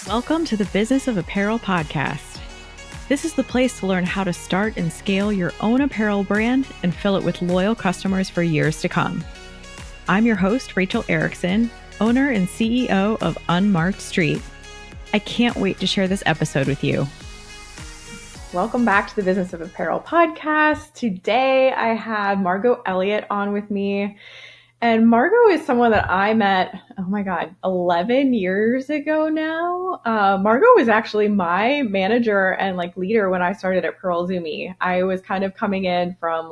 Welcome to the Business of Apparel podcast. This is the place to learn how to start and scale your own apparel brand and fill it with loyal customers for years to come. I'm your host, Rachel Erickson, owner and CEO of Unmarked Street. I can't wait to share this episode with you. Welcome back to the Business of Apparel podcast. Today I have Margaux Elliott on with me. And Margot is someone that I met, 11 years ago now. Margot was actually my manager and leader when I started at Pearl Zumi. I was kind of coming in from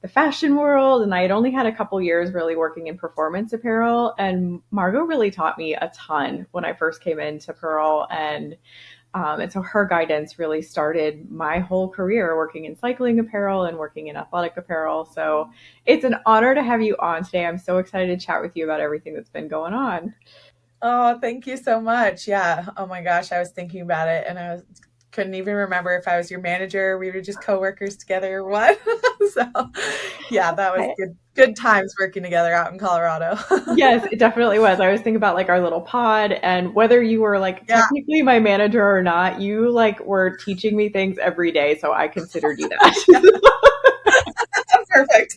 the fashion world, and I had only had a couple years really working in performance apparel. And Margot really taught me a ton when I first came into Pearl. And so her guidance really started my whole career working in cycling apparel and working in athletic apparel. So it's an honor to have you on today. I'm so excited to chat with you about everything that's been going on. Oh, thank you so much. Yeah. Oh my gosh. I was thinking about it and couldn't even remember if I was your manager, we were just coworkers together or what. So yeah, that was good times working together out in Colorado. Yes, it definitely was. I was thinking about our little pod, and whether you were technically my manager or not, you were teaching me things every day. So I considered you that. Perfect.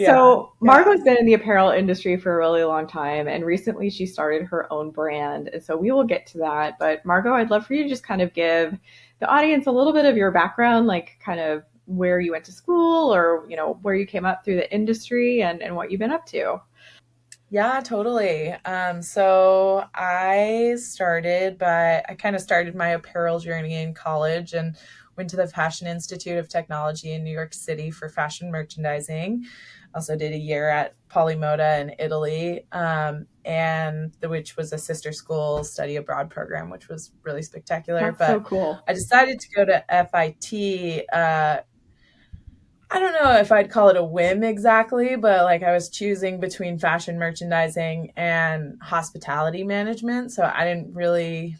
So Margot's been in the apparel industry for a really long time, and recently she started her own brand. And so we will get to that. But Margot, I'd love for you to just kind of give the audience a little bit of your background, kind of where you went to school or, where you came up through the industry and what you've been up to. Yeah, totally. So I kind of started my apparel journey in college and went to the Fashion Institute of Technology in New York City for fashion merchandising. Also did a year at Polymoda in Italy, which was a sister school study abroad program, which was really spectacular. That's so cool. I decided to go to FIT. I don't know if I'd call it a whim exactly, but I was choosing between fashion merchandising and hospitality management. So I didn't really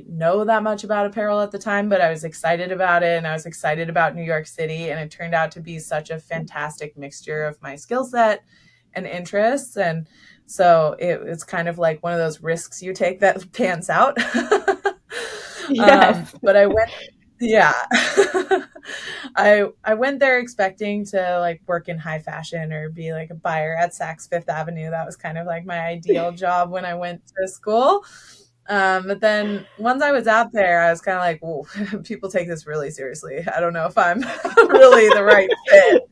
know that much about apparel at the time, but I was excited about it and I was excited about New York City. And it turned out to be such a fantastic mixture of my skill set and interests. And so it's kind of like one of those risks you take that pans out. Yes. But I went, yeah, I went there expecting to work in high fashion or be a buyer at Saks Fifth Avenue. That was kind of my ideal job when I went to school. But then once I was out there, I was kind of whoa, people take this really seriously. I don't know if I'm really the right fit.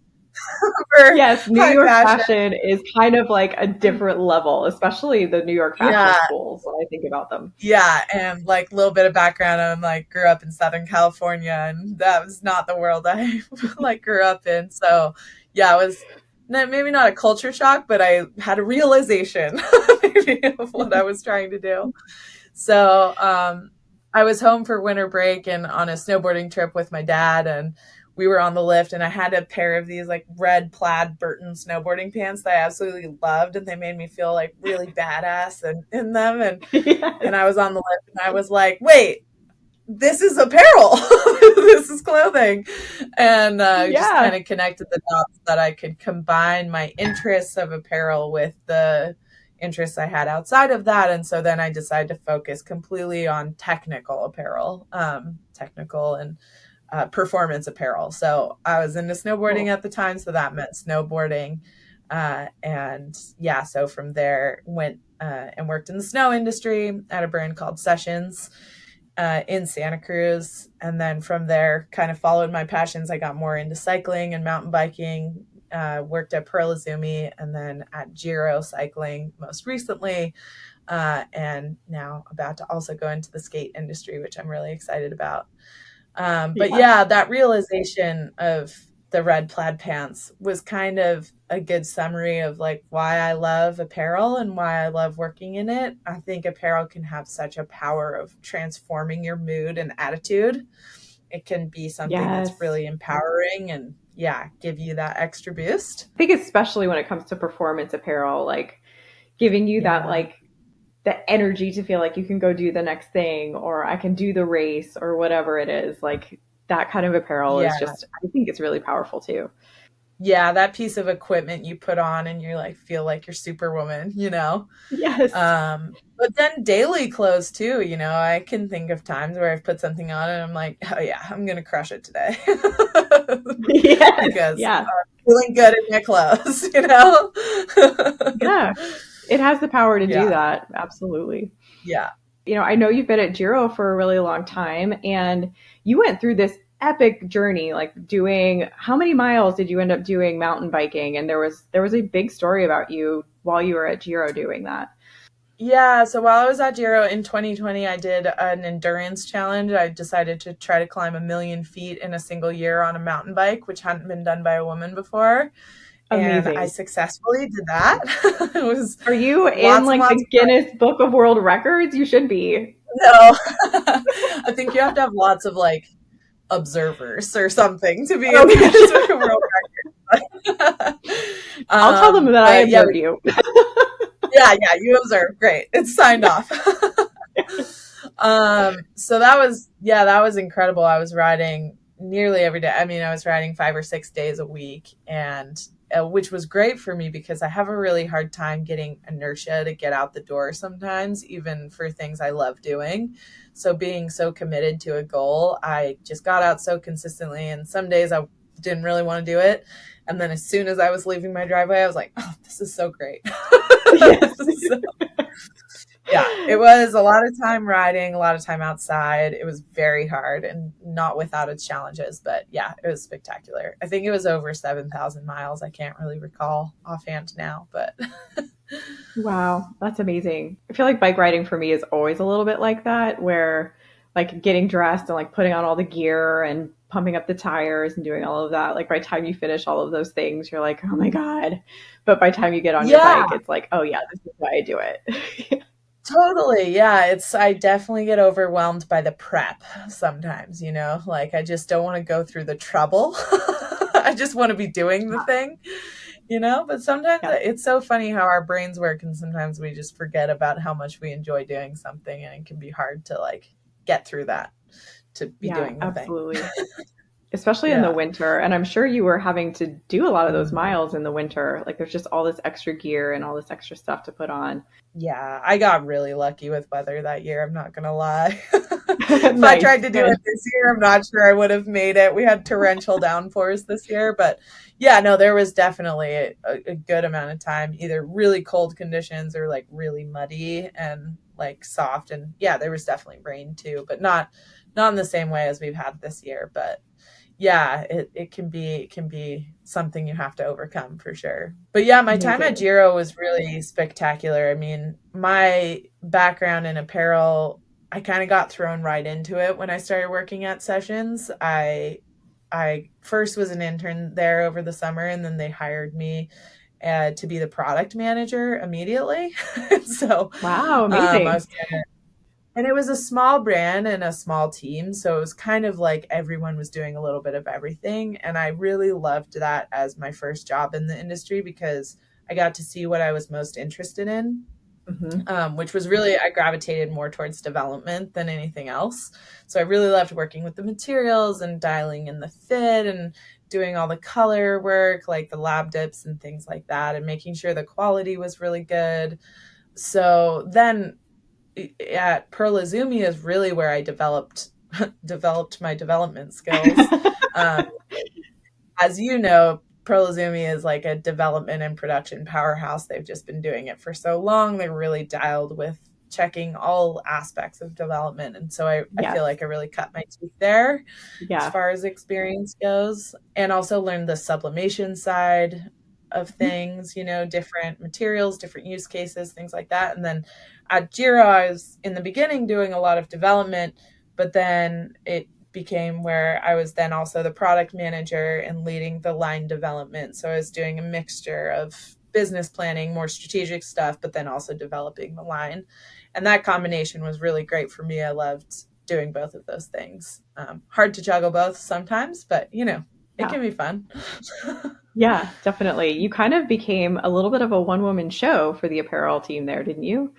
Yes, New York fashion is kind of a different level, especially the New York fashion schools when I think about them. Yeah, and a little bit of background, I'm grew up in Southern California, and that was not the world I grew up in. So yeah, it was maybe not a culture shock, but I had a realization maybe of what I was trying to do. So I was home for winter break and on a snowboarding trip with my dad, and we were on the lift, and I had a pair of these red plaid Burton snowboarding pants that I absolutely loved, and they made me feel really badass in them. And and I was on the lift, and I was like, wait, this is apparel. This is clothing. And just kind of connected the dots that I could combine my interests of apparel with the interests I had outside of that. And so then I decided to focus completely on technical apparel, technical and performance apparel. So I was into snowboarding at the time, so that meant snowboarding. So from there went and worked in the snow industry at a brand called Sessions in Santa Cruz. And then from there kind of followed my passions. I got more into cycling and mountain biking, worked at Pearl Zumi and then at Giro Cycling most recently. And now about to also go into the skate industry, which I'm really excited about. That realization of the red plaid pants was kind of a good summary of why I love apparel and why I love working in it. I think apparel can have such a power of transforming your mood and attitude. It can be something that's really empowering and give you that extra boost. I think especially when it comes to performance apparel, giving you that the energy to feel you can go do the next thing, or I can do the race or whatever it is, that kind of apparel is just, I think it's really powerful too. yeah, that piece of equipment you put on and you like feel like you're Superwoman, you know? Yes. But then daily clothes too, you know, I can think of times where I've put something on and I'm like, oh yeah, I'm gonna crush it today. Yes. Because Yeah. feeling good in my clothes, you know? Yeah. It has the power to do Yeah, that. Absolutely. yeah. I know you've been at Giro for a really long time and you went through this epic journey, like doing, how many miles did you end up doing mountain biking? And there was a big story about you while you were at Giro doing that. Yeah, so while I was at Giro in 2020, I did an endurance challenge. I decided to try to climb 1,000,000 feet in a single year on a mountain bike, which hadn't been done by a woman before. And I Amazing. successfully did that. It was Are you in lots and like lots the of fun. Guinness Book of World Records? You should be. No, I think you have to have lots of like observers or something to be in the Okay. Guinness Book of World Records. I'll tell them that I But yeah, observed you. yeah, you observed. Great. It's signed off. So that was incredible. I was riding nearly every day. I mean, I was riding 5 or 6 days a week, and which was great for me because I have a really hard time getting inertia to get out the door sometimes, even for things I love doing. So being so committed to a goal, I just got out so consistently, and some days I didn't really want to do it. And then as soon as I was leaving my driveway, I was like, oh, this is so great. Yes. This is so yeah, it was a lot of time riding, a lot of time outside. It was very hard and not without its challenges, but yeah, it was spectacular. I think it was over 7,000 miles. I can't really recall offhand now, but Wow, that's amazing. I feel like bike riding for me is always a little bit like that, where like getting dressed and like putting on all the gear and pumping up the tires and doing all of that. Like by the time you finish all of those things, you're like, oh my God. But by the time you get on your yeah, bike, it's like, oh yeah, this is why I do it. totally. Yeah, I definitely get overwhelmed by the prep sometimes, you know, like I just don't want to go through the trouble. I just want to be doing the thing, you know, but sometimes Yeah. it's so funny how our brains work and sometimes we just forget about how much we enjoy doing something and it can be hard to like get through that to be Yeah, doing the thing. absolutely. Especially in the Yeah. winter. And I'm sure you were having to do a lot of those miles in the winter. Like there's just all this extra gear and all this extra stuff to put on. Yeah, I got really lucky with weather that year. I'm not gonna lie. If I Nice. tried to do Good. it this year, I'm not sure I would have made it. We had torrential downpours this year, but yeah, no, there was definitely a good amount of time, either really cold conditions or like really muddy and like soft. And yeah, there was definitely rain too, but not in the same way as we've had this year. But yeah, it can be something you have to overcome for sure. But yeah, my time at Amazing. Giro was really spectacular. I mean, my background in apparel, I kind of got thrown right into it when I started working at Sessions. I first was an intern there over the summer, and then they hired me to be the product manager immediately. So Wow, I amazing. was and it was a small brand and a small team. So it was kind of like everyone was doing a little bit of everything. And I really loved that as my first job in the industry because I got to see what I was most interested in, Hmm. which was really, I gravitated more towards development than anything else. So I really loved working with the materials and dialing in the fit and doing all the color work, like the lab dips and things like that, and making sure the quality was really good. So then at Pearl Izumi is really where I developed my development skills. Um, as you know, Pearl Izumi is like a development and production powerhouse. They've just been doing it for so long. They're really dialed with checking all aspects of development. And so I feel Yes. like I really cut my teeth there as Yeah. far as experience goes. And also learned the sublimation side of things, you know, different materials, different use cases, things like that. And then at Jira, I was in the beginning doing a lot of development, but then it became where I was then also the product manager and leading the line development. So I was doing a mixture of business planning, more strategic stuff, but then also developing the line. And that combination was really great for me. I loved doing both of those things. Hard to juggle both sometimes, but you know, it Yeah. can be fun. Yeah, definitely. You kind of became a little bit of a one woman show for the apparel team there, didn't you?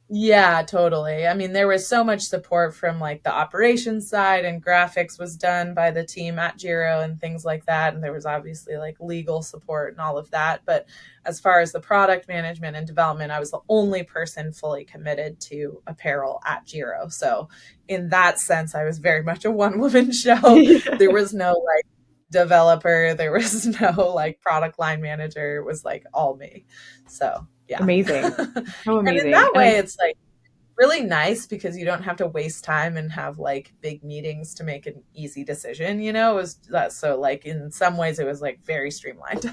Yeah, totally. I mean, there was so much support from like the operations side, and graphics was done by the team at Giro and things like that. And there was obviously like legal support and all of that. But as far as the product management and development, I was the only person fully committed to apparel at Giro. So in that sense, I was very much a one woman show. There was no like developer, there was no like product line manager. It was like all me. So yeah. Amazing. So And in amazing. that And way, it's like really nice because you don't have to waste time and have like big meetings to make an easy decision. It was that. So like in some ways it was like very streamlined.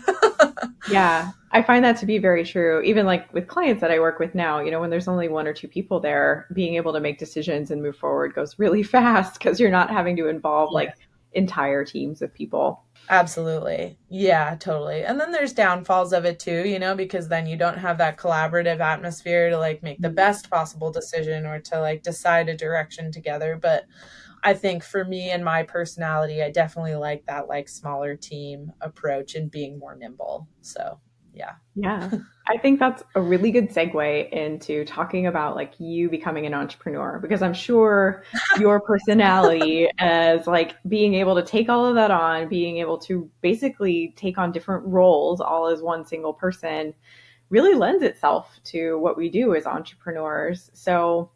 yeah, I find that to be very true. Even like with clients that I work with now, when there's only one or two people there, being able to make decisions and move forward goes really fast because you're not having to involve Yeah, like entire teams of people. absolutely. Yeah, totally. And then there's downfalls of it too, because then you don't have that collaborative atmosphere to like make the best possible decision or to like decide a direction together. But I think for me and my personality, I definitely like that like smaller team approach and being more nimble. So, yeah. Yeah. I think that's a really good segue into talking about like you becoming an entrepreneur because I'm sure your personality as like being able to take all of that on, being able to basically take on different roles all as one single person really lends itself to what we do as entrepreneurs. So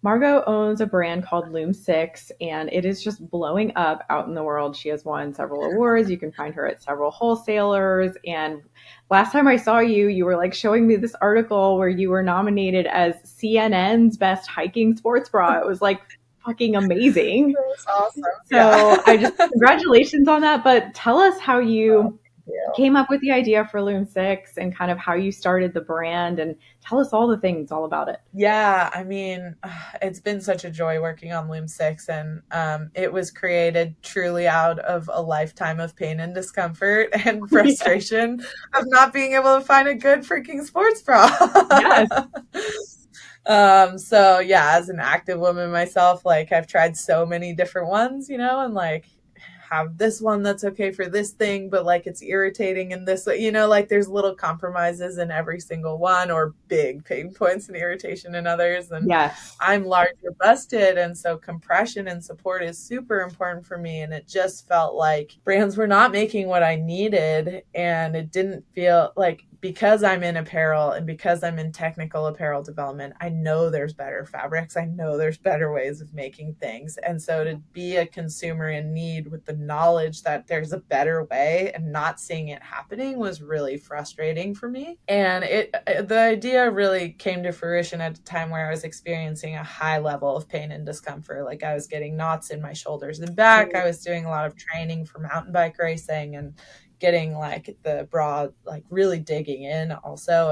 Margot owns a brand called Lume Six, and it is just blowing up out in the world. She has won several awards. You can find her at several wholesalers. And last time I saw you, you were like showing me this article where you were nominated as CNN's best hiking sports bra. It was like fucking amazing. That's awesome. So Yeah. I just congratulations on that. But tell us how Oh, you thank you. came up with the idea for Lume Six and kind of how you started the brand and tell us all the things all about it. Yeah, I mean, it's been such a joy working on Lume Six, and it was created truly out of a lifetime of pain and discomfort and Yeah. frustration of not being able to find a good freaking sports bra. Yes. So yeah, as an active woman myself, like I've tried so many different ones, and like have this one that's okay for this thing, but like it's irritating in this way, like there's little compromises in every single one or big pain points and irritation in others. And Yes. I'm larger busted. And so compression and support is super important for me. And it just felt like brands were not making what I needed. And it didn't feel like because I'm in apparel and because I'm in technical apparel development, I know there's better fabrics. I know there's better ways of making things. And so to be a consumer in need with the knowledge that there's a better way and not seeing it happening was really frustrating for me. And the idea really came to fruition at a time where I was experiencing a high level of pain and discomfort. Like I was getting knots in my shoulders and back. I was doing a lot of training for mountain bike racing and getting like the bra like really digging in also.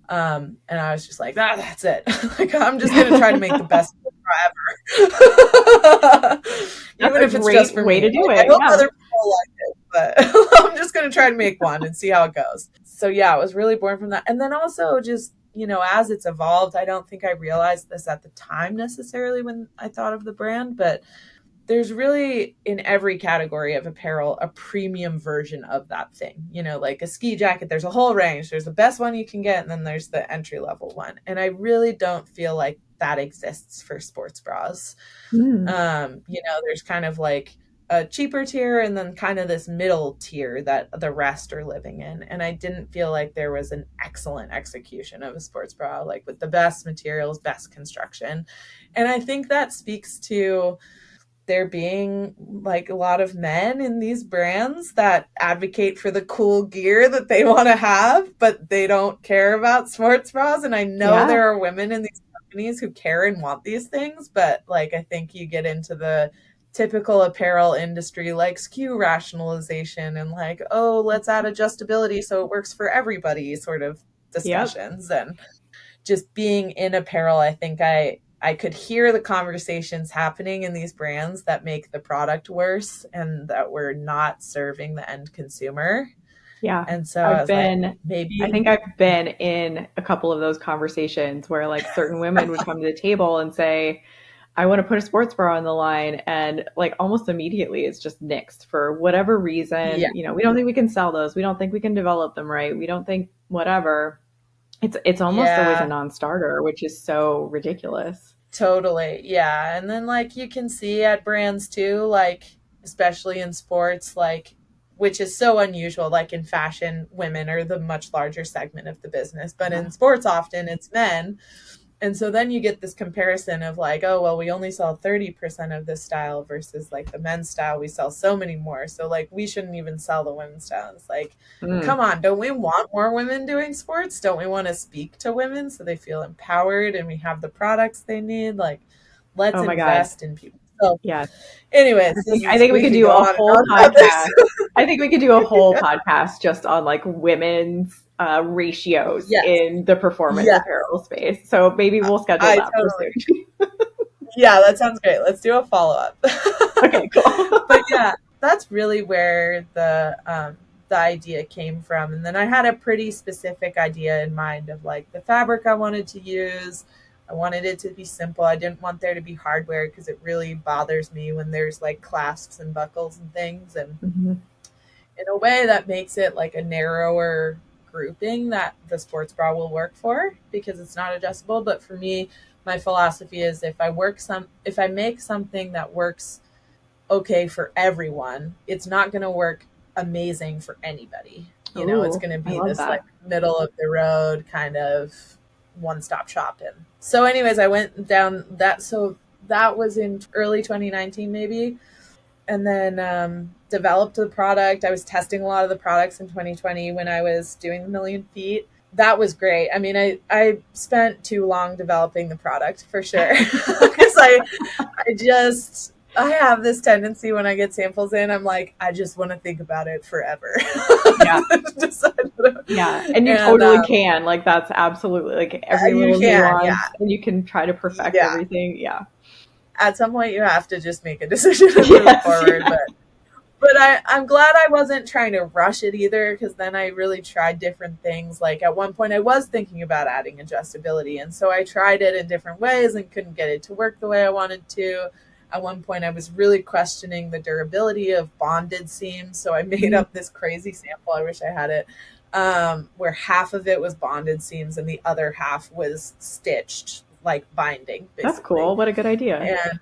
And I was just like, that's it. Like I'm just gonna try to make the best bra ever. That's Even a if it's just great for way me. to do Like, I it. hope Yeah. other people like it, but I'm just gonna try to make one and see how it goes. So yeah, it was really born from that. And then also just as it's evolved, I don't think I realized this at the time necessarily when I thought of the brand, but there's really in every category of apparel a premium version of that thing. Like a ski jacket, there's a whole range. There's the best one you can get, and then there's the entry level one. And I really don't feel like that exists for sports bras. Mm. There's kind of like a cheaper tier and then kind of this middle tier that the rest are living in. And I didn't feel like there was an excellent execution of a sports bra, like with the best materials, best construction. And I think that speaks to there being like a lot of men in these brands that advocate for the cool gear that they want to have, but they don't care about sports bras. And I know Yeah. there are women in these companies who care and want these things, but like I think you get into the typical apparel industry like SKU rationalization and like, oh, let's add adjustability so it works for everybody sort of Yep. discussions. And just being in apparel, I think I could hear the conversations happening in these brands that make the product worse and that we're not serving the end consumer. Yeah. And so I was like, I maybe, think I've been in a couple of those conversations where like certain women would come to the table and say, I want to put a sports bra on the line. And like almost immediately it's just nixed for whatever yeah, reason. We don't think we can sell those. We don't think we can develop them right. We don't think whatever. It's almost always a Yeah, non-starter, which is so ridiculous. totally. Yeah. And then like you can see at brands too, like especially in sports, like which is so unusual, like in fashion, women are the much larger segment of the business, but Yeah. in sports often it's men. And so then you get this comparison of like, oh, well, we only sell 30% of this style versus like the men's style. We sell so many more. So like we shouldn't even sell the women's style. It's like, Mm. come on, don't we want more women doing sports? Don't we want to speak to women so they feel empowered and we have the products they need? Like, let's Oh my God. invest in people. So, Yeah. anyways, this I is, think we we could could do go a on and whole on about this. podcast. I think we could do a whole Yeah. podcast just on like women's ratios Yes. in the performance Yes. apparel space. So maybe we'll schedule I that for totally, soon. yeah, that sounds great. Let's do a follow up. Okay, cool. But yeah, that's really where the idea came from. And then I had a pretty specific idea in mind of like the fabric I wanted to use. I wanted it to be simple. I didn't want there to be hardware because it really bothers me when there's like clasps and buckles and things. And Mhm. in a way that makes it like a narrower grouping that the sports bra will work for because it's not adjustable. But for me, my philosophy is if I make something that works okay for everyone, it's not going to work amazing for anybody. You know, it's Oh, going to I be love this like that. middle of the road kind of one stop shopping. So, anyways, I went down that. So that was in early 2019, maybe. And then developed the product. I was testing a lot of the products in 2020 when I was doing the Million Feet. That was great. I mean, I spent too long developing the product for sure because I have this tendency when I get samples in, I'm like, I just want to think about it forever. Yeah. Yeah. And you And totally can. Like that's absolutely like every you little can, yeah, nuance and you can try to perfect yeah. everything. Yeah. At some point, you have to just make a decision and move Yes. forward. Yeah. But I'm glad I wasn't trying to rush it either because then I really tried different things. Like at one point, I was thinking about adding adjustability. And so I tried it in different ways and couldn't get it to work the way I wanted to. At one point, I was really questioning the durability of bonded seams. So I made Mm, up this crazy sample. I wish I had it, where half of it was bonded seams and the other half was stitched, like binding, that's basically. cool. What a good idea. And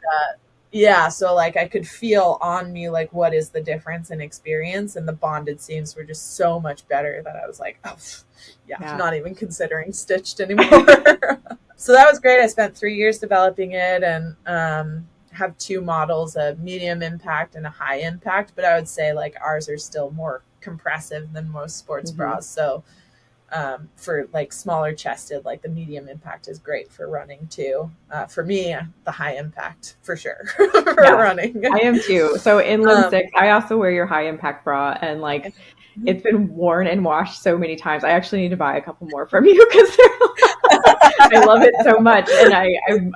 yeah, so like I could feel on me like what is the difference in experience, and the bonded seams were just so much better that I was like, oh, yeah, Yeah. not even considering stitched anymore. So that was great. I spent 3 years developing it, and have two models, a medium impact and a high impact. But I would say like ours are still more compressive than most sports Hmm. bras. So for like smaller chested, like the medium impact is great for running too. For me, the high impact for sure for Yeah. running. I am too. So in Lume Um, Six, I also wear your high impact bra and like it's been worn and washed so many times. I actually need to buy a couple more from you because I love it so much. And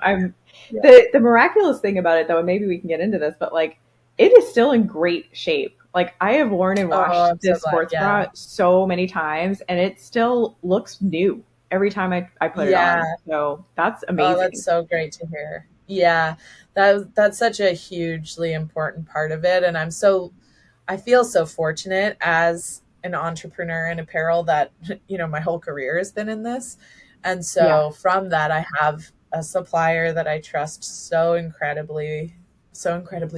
I'm yeah. the miraculous thing about it though, and maybe we can get into this, but like it is still in great shape. Like I have worn and Oh, washed I'm so this glad. sports Yeah. bra so many times and it still looks new every time I put it Yeah. on. So that's Oh, that's amazing. so great to hear. Yeah. That's such a hugely important part of it. And I feel so fortunate as an entrepreneur in apparel that, my whole career has been in this. And Yeah. so from that, I have a supplier that I trust so incredibly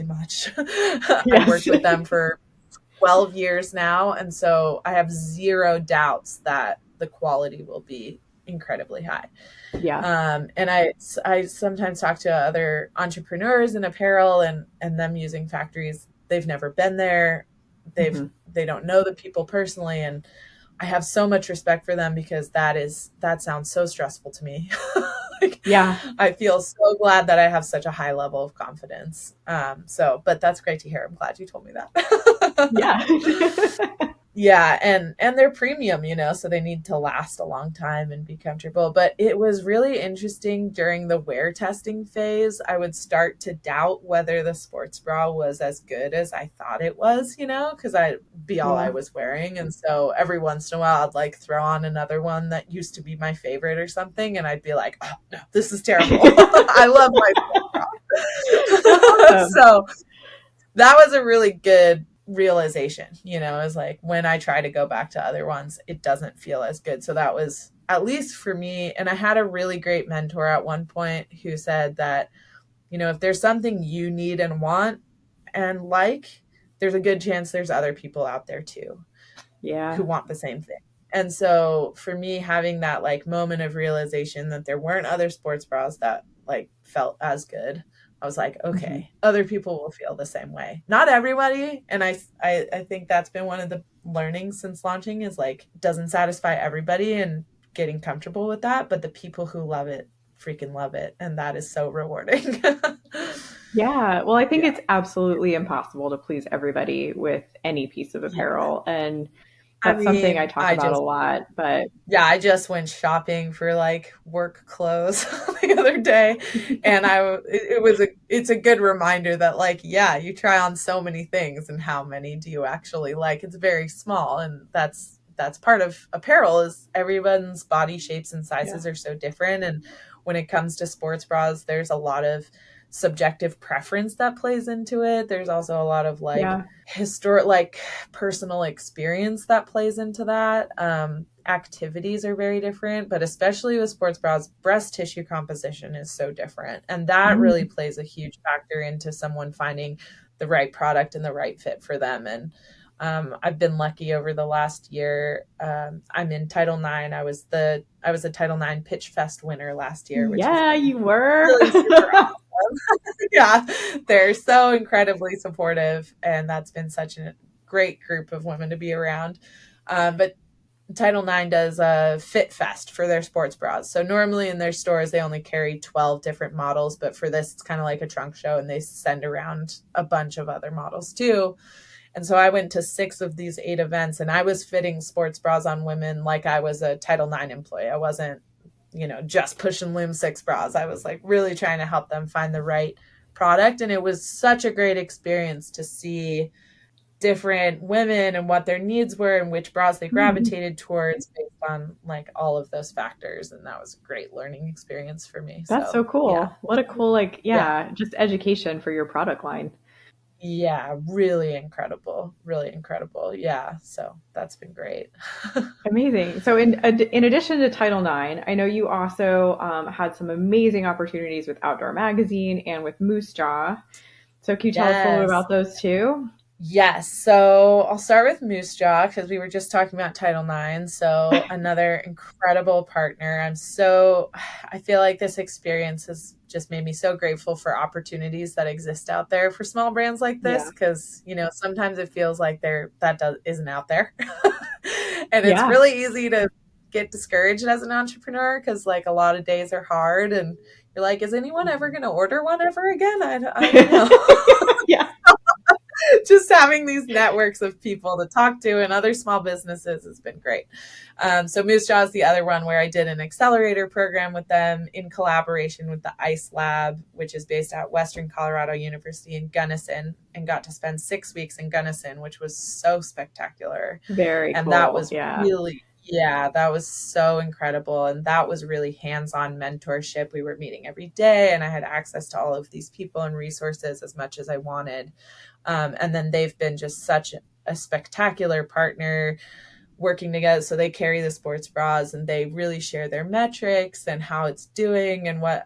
much. I've Yes. worked with them for 12 years now. And so I have zero doubts that the quality will be incredibly high. Yeah. And I sometimes talk to other entrepreneurs in apparel and them using factories. They've never been there. Hmm. They don't know the people personally. And I have so much respect for them because that sounds so stressful to me. Like, Yeah. I feel so glad that I have such a high level of confidence. But that's great to hear. I'm glad you told me that. Yeah. Yeah, and they're premium, so they need to last a long time and be comfortable. But it was really interesting during the wear testing phase. I would start to doubt whether the sports bra was as good as I thought it was, because I'd be all I Yeah. was wearing. And so every once in a while, I'd like throw on another one that used to be my favorite or something, and I'd be like, oh no, this is terrible. I love my That's sports bra. awesome. So that was a really good realization, is like when I try to go back to other ones, it doesn't feel as good. So that was at least for me, and I had a really great mentor at one point who said that, if there's something you need and want and like, there's a good chance there's other people out there too who want the same thing. And so for me, having that like moment of realization that there weren't other sports bras that like felt as good, I was like, okay, other people will feel the same way. Not everybody. And I think that's been one of the learnings since launching is like, doesn't satisfy everybody and getting comfortable with that. But the people who love it freaking love it. And that is so rewarding. Yeah. Well, I think it's absolutely impossible to please everybody with any piece of apparel. And that's something I talk about a lot, but yeah, I just went shopping for like work clothes the other day, and it's a good reminder that like, yeah, you try on so many things, and how many do you actually like? It's very small, and that's part of apparel is everyone's body shapes and sizes are so different, and when it comes to sports bras, there's a lot of subjective preference that plays into it. There's also a lot of like historic, like personal experience that plays into that. Activities are very different, but especially with sports bras, breast tissue composition is so different. And that really plays a huge factor into someone finding the right product and the right fit for them. And I've been lucky over the last year. I'm in Title IX. I was a Title IX Pitch Fest winner last year. Which you were. Really super awesome. Yeah, they're so incredibly supportive, and that's been such a great group of women to be around. But Title IX does a Fit Fest for their sports bras. So normally in their stores, they only carry 12 different models, but for this, it's kind of like a trunk show, and they send around a bunch of other models too. And so I went to 6 of these 8 events, and I was fitting sports bras on women like I was a Title IX employee. I wasn't, just pushing Lume Six bras. I was like really trying to help them find the right product. And it was such a great experience to see different women and what their needs were and which bras they gravitated towards based on like all of those factors. And that was a great learning experience for me. That's so cool. Yeah. What a cool, just education for your product line. Yeah, really incredible. Really incredible. Yeah. So that's been great. Amazing. So in addition to Title IX, I know you also had some amazing opportunities with Outdoor Magazine and with Moose Jaw. So can you tell us a little bit about those too? Yes. So I'll start with Moose Jaw because we were just talking about Title IX. So another incredible partner. I feel like this experience has just made me so grateful for opportunities that exist out there for small brands like this. Because, sometimes it feels like isn't out there. And it's really easy to get discouraged as an entrepreneur because like a lot of days are hard and you're like, is anyone ever going to order one ever again? I don't know. Yeah. Just having these networks of people to talk to and other small businesses has been great. So Moose Jaw is the other one where I did an accelerator program with them in collaboration with the ICE Lab, which is based at Western Colorado University in Gunnison, and got to spend 6 weeks in Gunnison, which was so spectacular. Very cool. And that was that was so incredible. And that was really hands-on mentorship. We were meeting every day and I had access to all of these people and resources as much as I wanted. And then they've been just such a spectacular partner working together. So they carry the sports bras and they really share their metrics and how it's doing and what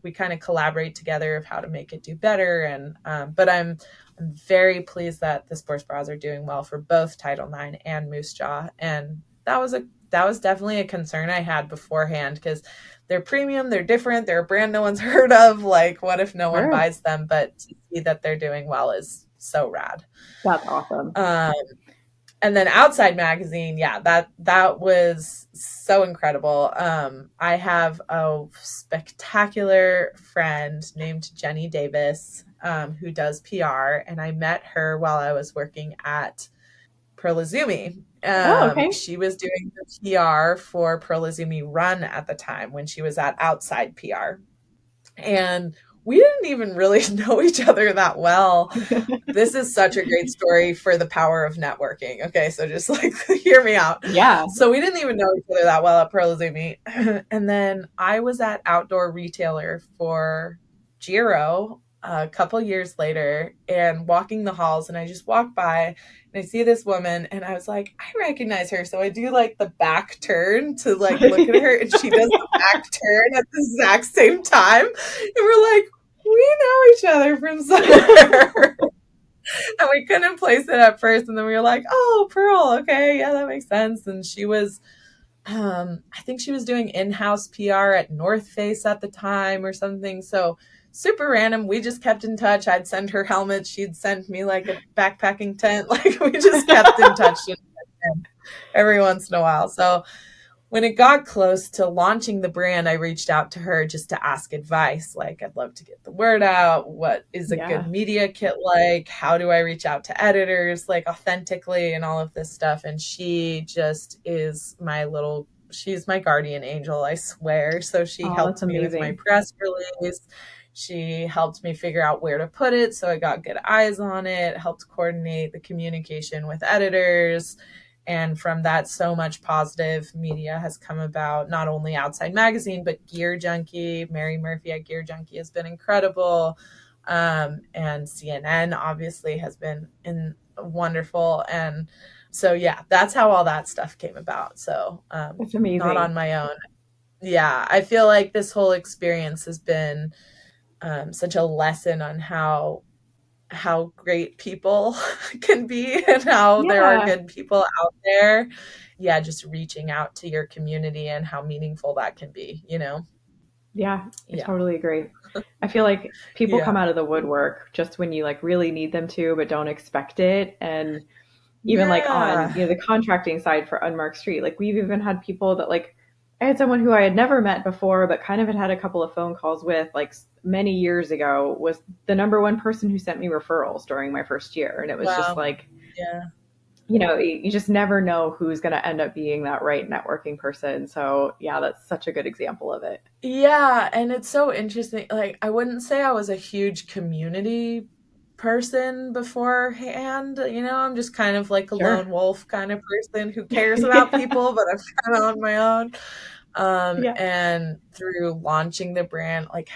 we kind of collaborate together of how to make it do better. And, but I'm very pleased that the sports bras are doing well for both Title IX and Moose Jaw. And that was definitely a concern I had beforehand because they're premium, they're different, they're a brand no one's heard of. Like, what if no one buys them? But to see that they're doing well is so rad. That's awesome. And then Outside Magazine, that was so incredible. I have a spectacular friend named Jenny Davis who does PR, and I met her while I was working at Perlizumi. She was doing the PR for Perlizumi Run at the time when she was at Outside PR. And we didn't even really know each other that well. This is such a great story for the power of networking. Okay, so just like hear me out. Yeah. So we didn't even know each other that well at Perlizumi. And then I was at Outdoor Retailer for Giro a couple years later and walking the halls, and I just walk by and I see this woman and I was like, I recognize her. So I do like the back turn to like look at her, and she does the back turn at the exact same time. And we're like, we know each other from somewhere. And we couldn't place it at first. And then we were like, oh, Pearl. Okay. Yeah, that makes sense. And she was, I think she was doing in-house PR at North Face at the time or something. So super random. We just kept in touch. I'd send her helmets. She'd send me like a backpacking tent. Like we just kept in touch every once in a while. So when it got close to launching the brand, I reached out to her just to ask advice. Like, I'd love to get the word out. What is a good media kit like? How do I reach out to editors like authentically and all of this stuff? And she just is she's my guardian angel, I swear. So she helped me with my press release. She helped me figure out where to put it, so I got good eyes on it, helped coordinate the communication with editors. And from that, so much positive media has come about, not only Outside Magazine, but Gear Junkie. Mary Murphy at Gear Junkie has been incredible. And CNN obviously has been wonderful. And so, yeah, that's how all that stuff came about. So that's amazing. Not on my own. Yeah, I feel like this whole experience has been such a lesson on how great people can be and how there are good people out there. Yeah, just reaching out to your community and how meaningful that can be, you know? Yeah, I totally agree. I feel like people come out of the woodwork just when you like really need them to, but don't expect it. And even like on, the contracting side for Unmarked Street, like we've even had people that like, I had someone who I had never met before, but kind of had a couple of phone calls with like many years ago, was the number one person who sent me referrals during my first year. And it was just like, you just never know who's going to end up being that right networking person. So yeah, that's such a good example of it. Yeah. And it's so interesting. Like, I wouldn't say I was a huge community person beforehand. I'm just kind of like a lone wolf kind of person who cares about people, but I'm kind of on my own. And through launching the brand, like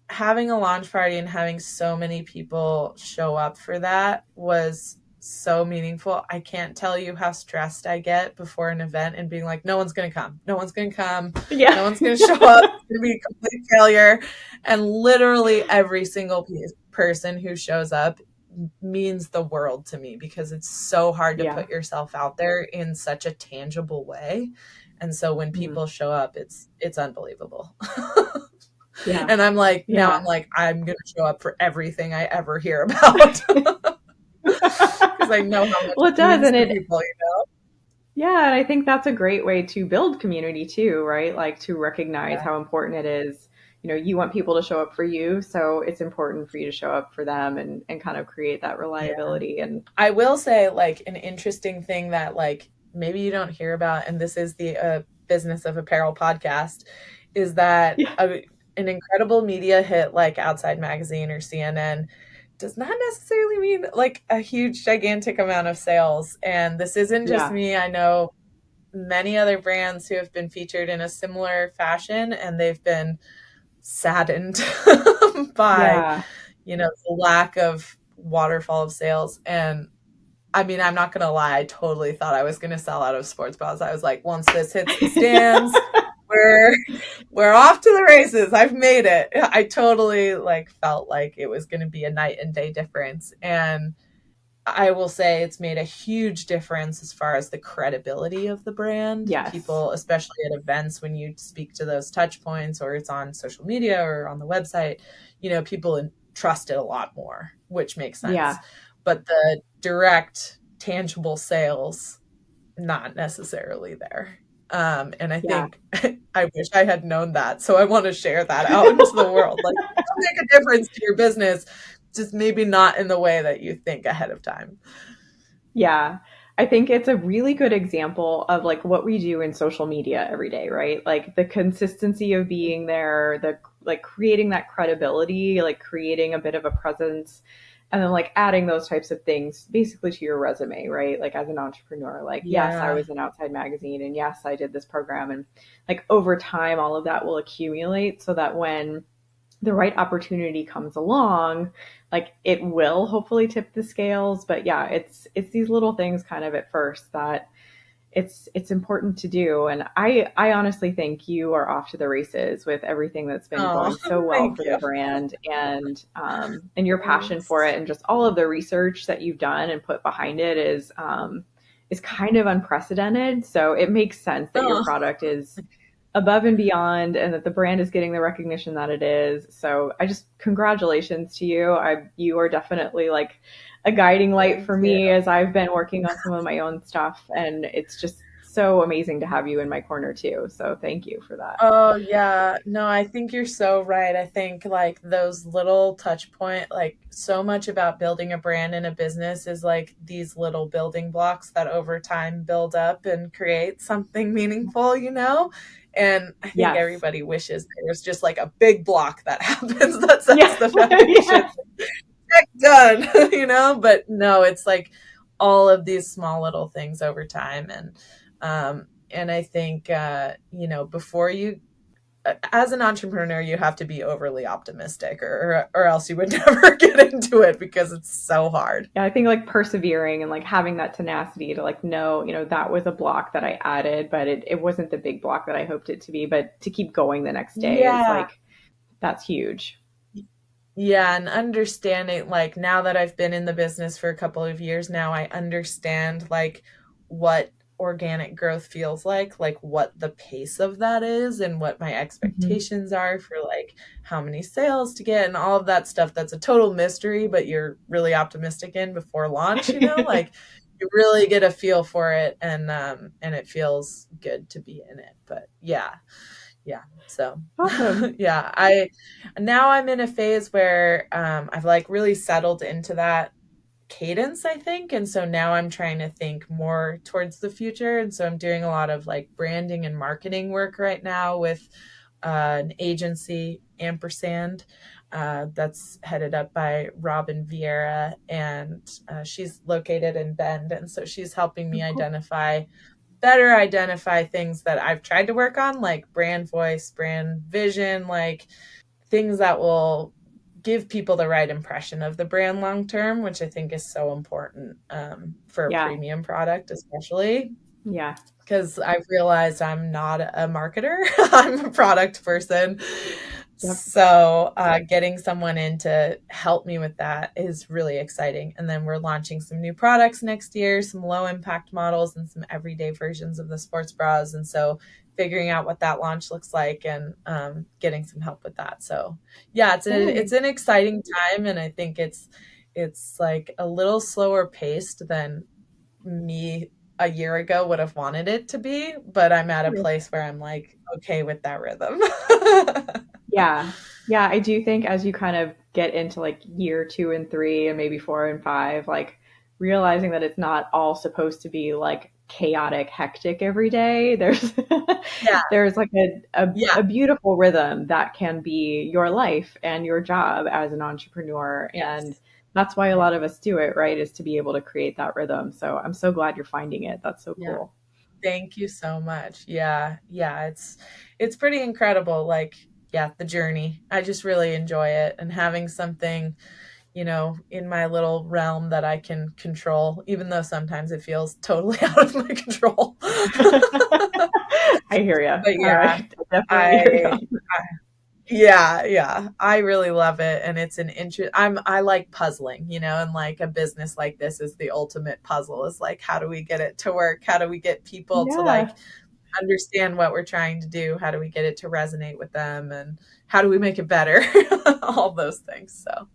having a launch party and having so many people show up for that was so meaningful. I can't tell you how stressed I get before an event and being like, no one's going to come. No one's going to come. No one's going to show up. It's going to be a complete failure. And literally every single person who shows up means the world to me, because it's so hard to put yourself out there in such a tangible way. And so when people show up, it's unbelievable. And I'm like, now I'm like, I'm going to show up for everything I ever hear about. Because I know how much it does, and people, Yeah, and I think that's a great way to build community too, right? Like to recognize how important it is. You want people to show up for you, so it's important for you to show up for them and kind of create that reliability. And I will say, like, an interesting thing that like maybe you don't hear about, and this is the Business of Apparel podcast, is that an incredible media hit like Outside Magazine or CNN does not necessarily mean like a huge, gigantic amount of sales. And this isn't just me. I know many other brands who have been featured in a similar fashion, and they've been saddened by, the lack of waterfall of sales. And I mean, I'm not going to lie, I totally thought I was going to sell out of sports bras. I was like, once this hits the stands, we're off to the races. I've made it. I totally like felt like it was going to be a night and day difference. And I will say it's made a huge difference as far as the credibility of the brand. People, especially at events, when you speak to those touch points or it's on social media or on the website, people trust it a lot more, which makes sense. But the direct, tangible sales, not necessarily there. And I think I wish I had known that. So I want to share that out into the world. Like, it'll make a difference to your business, just maybe not in the way that you think ahead of time. Yeah. I think it's a really good example of like what we do in social media every day, right? Like the consistency of being there, the like creating that credibility, like creating a bit of a presence, and then like adding those types of things basically to your resume, right? Like as an entrepreneur, like, yes, I was in Outside Magazine, and yes, I did this program. And like over time, all of that will accumulate so that when the right opportunity comes along, like it will hopefully tip the scales. But yeah, it's these little things kind of at first that it's important to do. And I honestly think you are off to the races with everything that's been Oh, going so well thank for the you. brand, and your passion Thanks. for it, and just all of the research that you've done and put behind it is kind of unprecedented. So it makes sense that your Oh, product is above and beyond, and that the brand is getting the recognition that it is. So I just, congratulations to you. You are definitely like a guiding light thank for you. me as I've been working on some of my own stuff, and it's just so amazing to have you in my corner too. So thank you for that. Oh yeah. No, I think you're so right. I think like those little touch point, like so much about building a brand and a business is like these little building blocks that over time build up and create something meaningful, you know? And I think Yes. everybody wishes there was just like a big block that happens that sets Yeah. the foundation. Yeah. Check, done, you know? But no, it's like all of these small little things over time. And I think, you know, before you, as an entrepreneur, you have to be overly optimistic, or else you would never get into it because it's so hard. Yeah, I think like persevering and like having that tenacity to like know, that was a block that I added, but it wasn't the big block that I hoped it to be. But to keep going the next day is Yeah. like, that's huge. Yeah, and understanding, like, now that I've been in the business for a couple of years now, I understand like what organic growth feels like what the pace of that is and what my Mhm. expectations are for like how many sales to get and all of that stuff that's a total mystery, but you're really optimistic in before launch, you know, like you really get a feel for it, and it feels good to be in it. But yeah. Yeah. So, Awesome. yeah, I'm in a phase where I've like really settled into that cadence, I think. And so now I'm trying to think more towards the future. And so I'm doing a lot of like branding and marketing work right now with an agency, Ampersand, that's headed up by Robin Vieira. And she's located in Bend. And so she's helping me Oh, cool. better identify things that I've tried to work on, like brand voice, brand vision, like things that will give people the right impression of the brand long term, which I think is so important, for a Yeah. premium product, especially Yeah. because I've realized I'm not a marketer. I'm a product person. Yep. So getting someone in to help me with that is really exciting. And then we're launching some new products next year, some low impact models and some everyday versions of the sports bras. And so figuring out what that launch looks like, and getting some help with that. So yeah, it's Yay. an exciting time. And I think it's like a little slower paced than me a year ago would have wanted it to be, but I'm at a place where I'm like okay with that rhythm. Yeah. Yeah. I do think as you kind of get into like year 2 and 3 and maybe 4 and 5, like realizing that it's not all supposed to be like chaotic, hectic every day. Yeah, there's like yeah, a beautiful rhythm that can be your life and your job as an entrepreneur. And yes, that's why a yeah, lot of us do it, right? Is to be able to create that rhythm. So I'm so glad you're finding it. That's so yeah. cool. Thank you so much. Yeah, yeah, it's pretty incredible. Like, yeah, the journey. I just really enjoy it, and having something, you know, in my little realm that I can control, even though sometimes it feels totally out of my control. I hear you. But yeah, I definitely hear I you. yeah, yeah. I really love it, and it's an interest. I like puzzling, you know, and like a business like this is the ultimate puzzle. Is like, how do we get it to work? How do we get people to like Yeah. understand what we're trying to do? How do we get it to resonate with them? And how do we make it better? All those things. So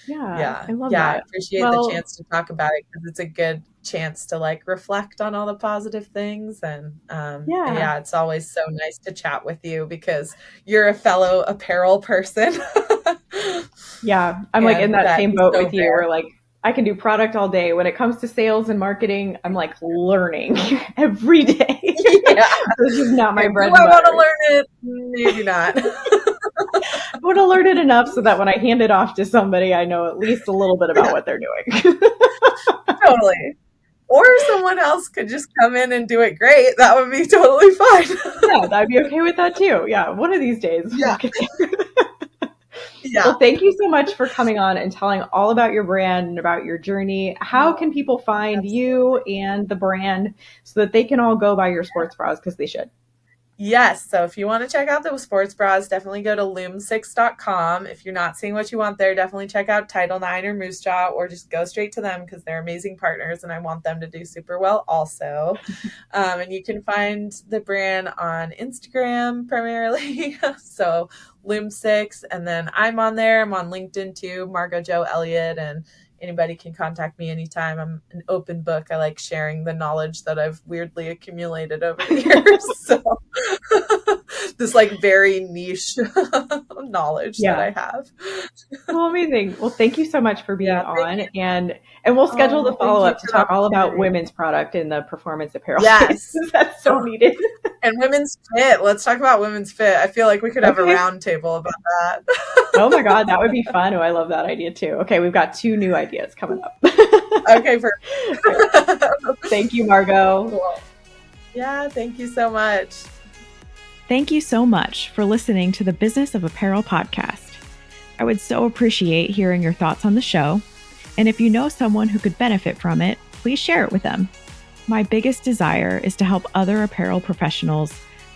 Yeah. yeah, I love yeah, I that. appreciate the Well, chance to talk about it because it's a good chance to like reflect on all the positive things. And yeah. yeah, it's always so nice to chat with you because you're a fellow apparel person. Yeah. I'm like in And that that same is boat so with you rare. where like I can do product all day. When it comes to sales and marketing, I'm like learning every day. Yeah. This is not my Do bread and I want to butter. learn it? Maybe not. I want to learn it enough so that when I hand it off to somebody, I know at least a little bit about what they're doing. Totally. Or someone else could just come in and do it great. That would be totally fine. Yeah, I'd be okay with that too. Yeah, one of these days we'll Yeah. get there. Yeah. Well, thank you so much for coming on and telling all about your brand and about your journey. How can people find you and the brand so that they can all go buy your sports bras, because they should? Yes. So if you want to check out the sports bras, definitely go to lume6.com. If you're not seeing what you want there, definitely check out Title IX or Moose Jaw, or just go straight to them because they're amazing partners and I want them to do super well also. And you can find the brand on Instagram primarily. So Lume Six. And then I'm on there. I'm on LinkedIn too, Margaux Elliott, and anybody can contact me anytime. I'm an open book. I like sharing the knowledge that I've weirdly accumulated over the years. So this like very niche knowledge that I have. Well, amazing. Well, thank you so much for being on, and we'll schedule the thank follow up you to for the talk all about opportunity. women's product in the performance apparel Yes. space. That's so needed. And women's fit. Let's talk about women's fit. I feel like we could have a round table about that. Oh my God, that would be fun. Oh, I love that idea too. Okay, we've got 2 new ideas coming up. Okay, perfect. Thank you, Margot. Cool. Yeah, thank you so much. Thank you so much for listening to the Business of Apparel podcast. I would so appreciate hearing your thoughts on the show. And if you know someone who could benefit from it, please share it with them. My biggest desire is to help other apparel professionals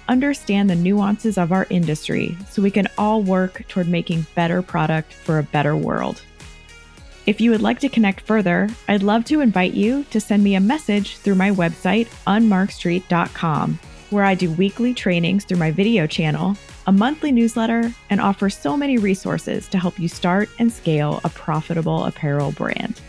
understand the nuances of our industry so we can all work toward making better product for a better world. If you would like to connect further, I'd love to invite you to send me a message through my website, unmarkstreet.com, where I do weekly trainings through my video channel, a monthly newsletter, and offer so many resources to help you start and scale a profitable apparel brand.